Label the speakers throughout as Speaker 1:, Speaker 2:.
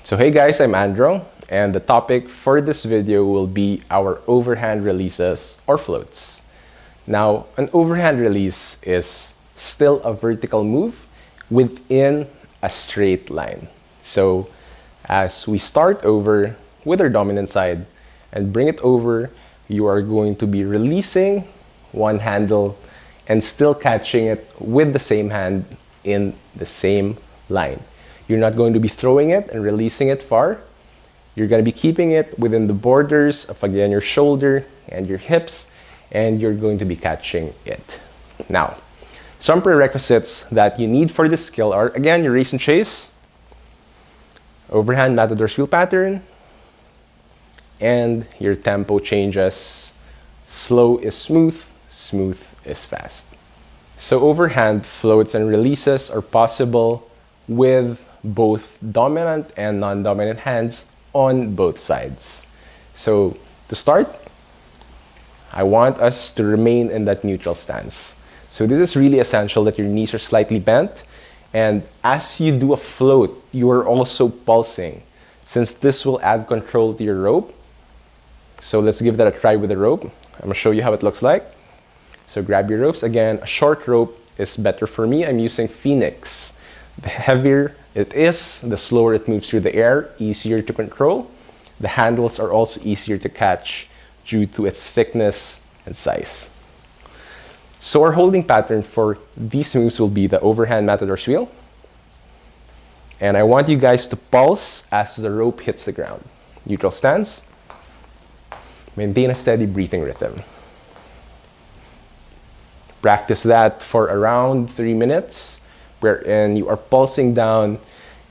Speaker 1: So hey guys, I'm Andrew, and the topic for this video will be our overhand releases or floats. Now, an overhand release is still a vertical move within a straight line. So as we start over with our dominant side and bring it over, you are going to be releasing one handle and still catching it with the same hand in the same line. You're not going to be throwing it and releasing it far. You're going to be keeping it within the borders of, again, your shoulder and your hips, and you're going to be catching it. Now, some prerequisites that you need for this skill are, again, your race and chase, overhand matador wheel pattern, and your tempo changes. Slow is smooth, smooth is fast. So overhand floats and releases are possible with both dominant and non-dominant hands on both sides. So to start, I want us to remain in that neutral stance. So this is really essential that your knees are slightly bent, and as you do a float, you are also pulsing, since this will add control to your rope. So let's give that a try with the rope. I'm going to show you how it looks like. So grab your ropes. Again, a short rope is better for me. I'm using Phoenix. The heavier it is, the slower it moves through the air, easier to control. The handles are also easier to catch due to its thickness and size. So our holding pattern for these moves will be the overhand matador wheel. And I want you guys to pulse as the rope hits the ground. Neutral stance. Maintain a steady breathing rhythm. Practice that for around 3 minutes, wherein you are pulsing down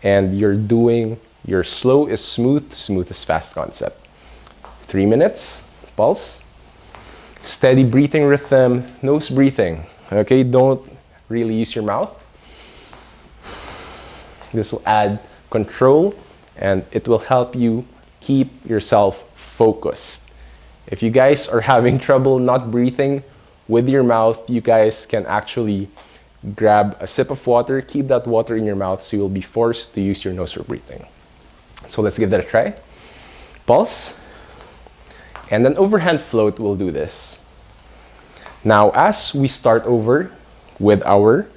Speaker 1: and you're doing your slow is smooth, smooth is fast concept. 3 minutes, pulse. Steady breathing rhythm, nose breathing. Okay, don't really use your mouth. This will add control and it will help you keep yourself focused. If you guys are having trouble not breathing with your mouth, you guys can actually grab a sip of water, keep that water in your mouth, so you'll be forced to use your nose for breathing. So let's give that a try. Pulse. And then overhand float will do this. Now, as we start over with our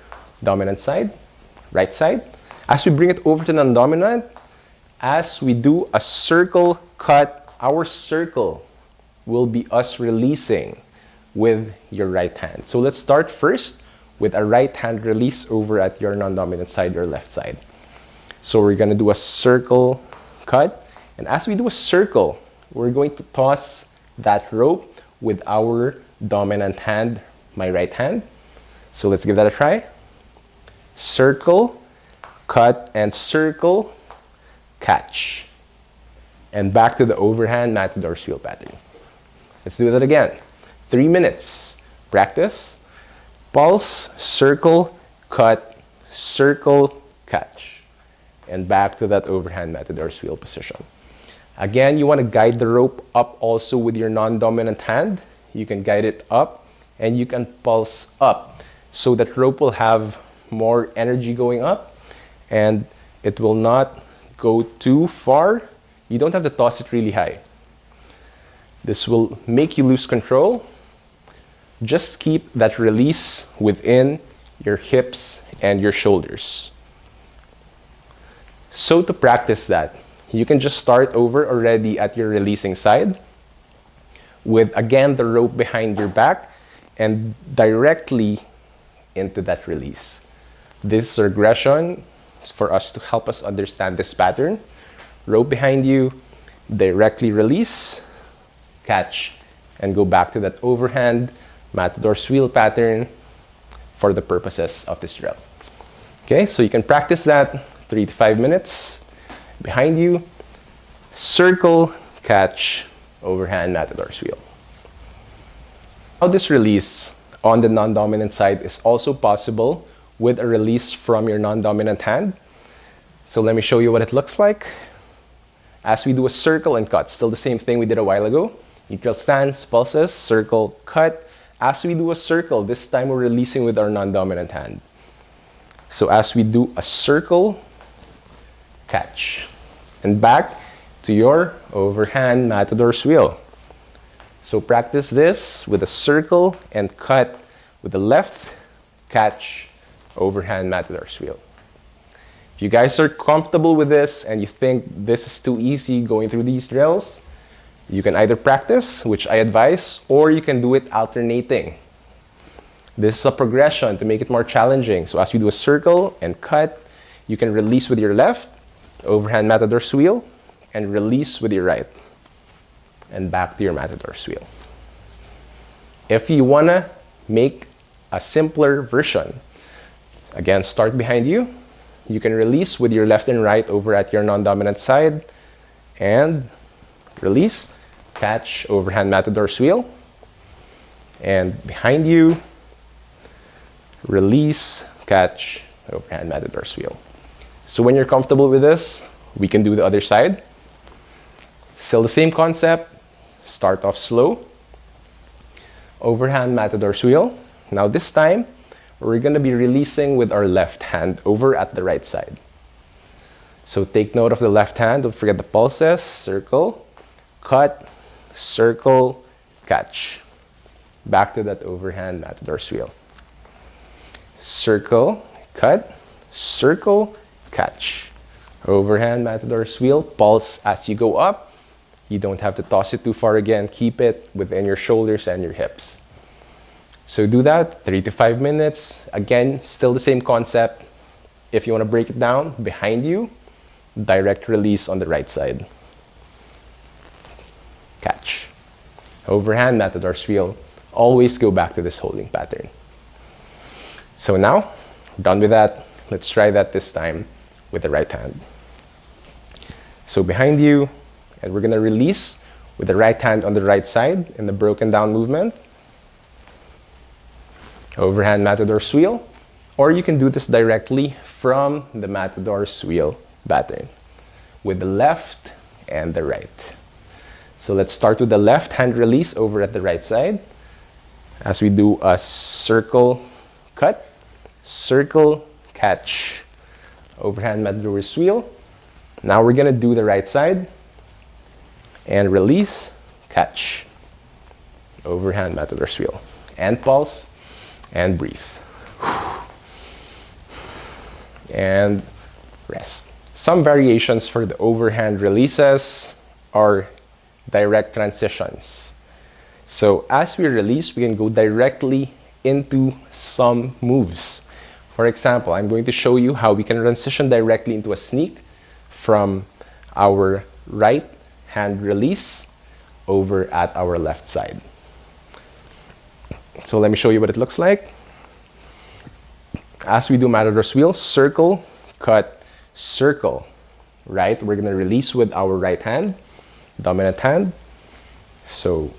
Speaker 1: dominant side, right side, as we bring it over to non-dominant, as we do a circle cut, our circle will be us releasing with your right hand. So let's start first with a right hand release over at your non-dominant side or left side. So we're going to do a circle cut. And as we do a circle, we're going to toss that rope with our dominant hand, my right hand. So let's give that a try. Circle, cut, and circle, catch. And back to the overhand matador wheel pattern. Let's do that again. 3 minutes. Practice. Pulse, circle, cut, circle, catch. And back to that overhand matador wheel position. Again, you want to guide the rope up also with your non-dominant hand. You can guide it up and you can pulse up. So that rope will have more energy going up and it will not go too far. You don't have to toss it really high. This will make you lose control. Just keep that release within your hips and your shoulders. So to practice that, you can just start over already at your releasing side with, again, the rope behind your back and directly into that release. This is regression for us to help us understand this pattern. Rope behind you, directly release, catch, and go back to that overhand matador wheel pattern for the purposes of this drill. Okay, so you can practice that 3 to 5 minutes. Behind you, circle, catch, overhand matador wheel. Now this release on the non-dominant side is also possible with a release from your non-dominant hand. So let me show you what it looks like. As we do a circle and cut, still the same thing we did a while ago. Neutral stance, pulses, circle, cut. As we do a circle, this time we're releasing with our non-dominant hand. So as we do a circle, catch. and back to your overhand matador's wheel. So practice this with a circle and cut with the left, catch, overhand matador's wheel. If you guys are comfortable with this and you think this is too easy going through these drills, you can either practice, which I advise, or you can do it alternating. This is a progression to make it more challenging. So as we do a circle and cut, you can release with your left, overhand matador's wheel, and release with your right, and back to your matador's wheel. If you wanna make a simpler version, again, start behind you. You can release with your left and right over at your non-dominant side, and release, catch, overhand matador's wheel, and behind you, release, catch, overhand matador's wheel. So when you're comfortable with this, we can do the other side. Still the same concept. Start off slow. Overhand matador's wheel. Now this time, we're going to be releasing with our left hand over at the right side. So take note of the left hand. Don't forget the pulses. Circle, cut, circle, catch. Back to that overhand matador's wheel. Circle, cut, circle, catch. Overhand matador's wheel, pulse as you go up. You don't have to toss it too far again. Keep it within your shoulders and your hips. So do that 3 to 5 minutes. Again, still the same concept. If you want to break it down, behind you, direct release on the right side. Catch. Overhand matador's wheel. Always go back to this holding pattern. So now, done with that. Let's try that this time with the right hand. So behind you, and we're gonna release with the right hand on the right side in the broken down movement. Overhand matador's wheel, or you can do this directly from the matador's wheel pattern with the left and the right. So let's start with the left hand release over at the right side as we do a circle, cut, circle, catch, overhand matador's wheel. Now we're gonna do the right side and release, catch, overhand matador's wheel, and pulse and breathe. And rest. Some variations for the overhand releases are direct transitions. So as we release, we can go directly into some moves. For example, I'm going to show you how we can transition directly into a sneak from our right hand release over at our left side. So let me show you what it looks like. As we do matador's wheel, circle, cut, circle, right? We're gonna release with our right hand, dominant hand. So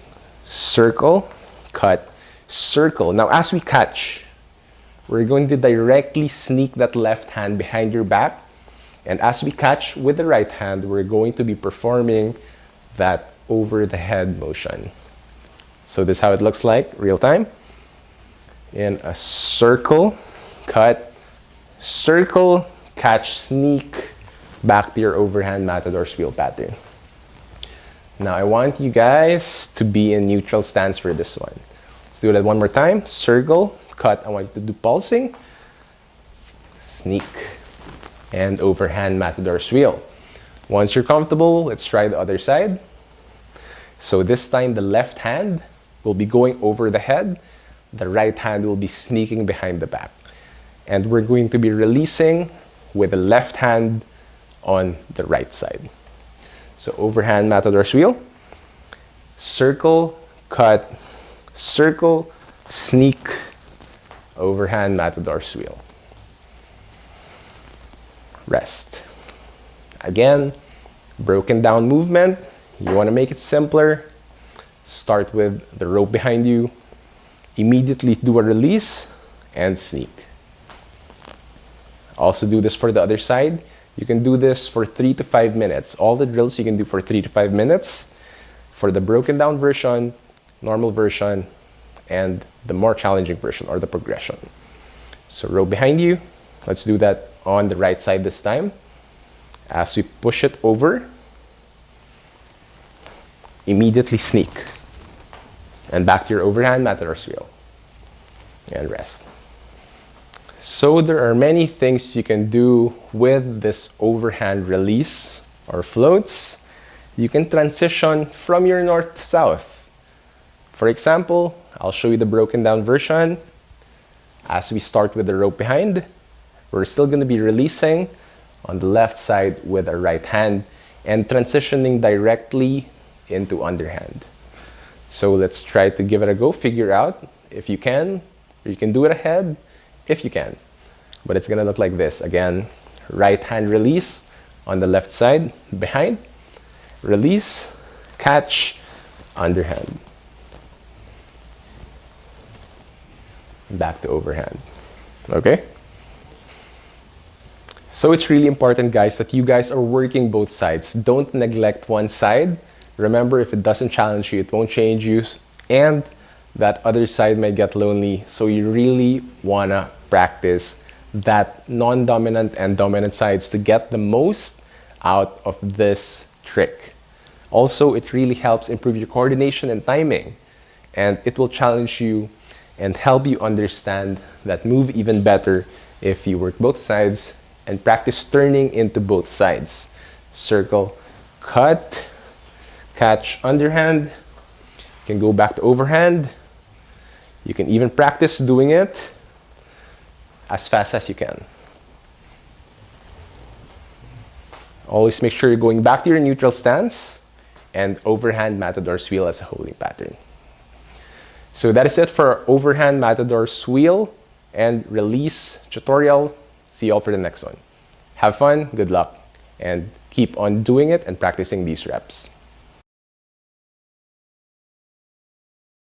Speaker 1: circle, cut, circle. Now as we catch, we're going to directly sneak that left hand behind your back. And as we catch with the right hand, we're going to be performing that over the head motion. So this is how it looks like, real time. In a circle, cut, circle, catch, sneak, back to your overhand matador's wheel pattern. Now I want you guys to be in neutral stance for this one. Let's do that one more time. Circle, cut, I want you to do pulsing, sneak, and overhand matador's wheel. Once you're comfortable, let's try the other side. So this time the left hand will be going over the head, the right hand will be sneaking behind the back. And we're going to be releasing with the left hand on the right side. So overhand matador's wheel, circle, cut, circle, sneak, overhand matador's wheel. Rest. Again, broken down movement. You want to make it simpler. Start with the rope behind you. Immediately do a release and sneak. Also do this for the other side. You can do this for 3 to 5 minutes. All the drills you can do for 3 to 5 minutes. For the broken down version, normal version, and the more challenging version or the progression. So rope behind you. Let's do that on the right side this time. As we push it over, immediately sneak. And back to your overhand matador's wheel. And rest. So there are many things you can do with this overhand release or floats. You can transition from your north to south. For example, I'll show you the broken down version. As we start with the rope behind, we're still going to be releasing on the left side with our right hand and transitioning directly into underhand. So let's try to give it a go, figure out if you can, or you can do it ahead if you can. But it's going to look like this. Again, right hand release on the left side, behind, release, catch, underhand. Back to overhand. Okay? So it's really important, guys, that you guys are working both sides. Don't neglect one side. Remember, if it doesn't challenge you, it won't change you. And that other side might get lonely. So you really want to practice that non-dominant and dominant sides to get the most out of this trick. Also, it really helps improve your coordination and timing. And it will challenge you and help you understand that move even better if you work both sides and practice turning into both sides. Circle, cut, catch, underhand. You can go back to overhand. You can even practice doing it as fast as you can. Always make sure you're going back to your neutral stance and overhand matador's wheel as a holding pattern. So that is it for our overhand matador's wheel and release tutorial. See you all for the next one. Have fun, good luck, and keep on doing it and practicing these reps.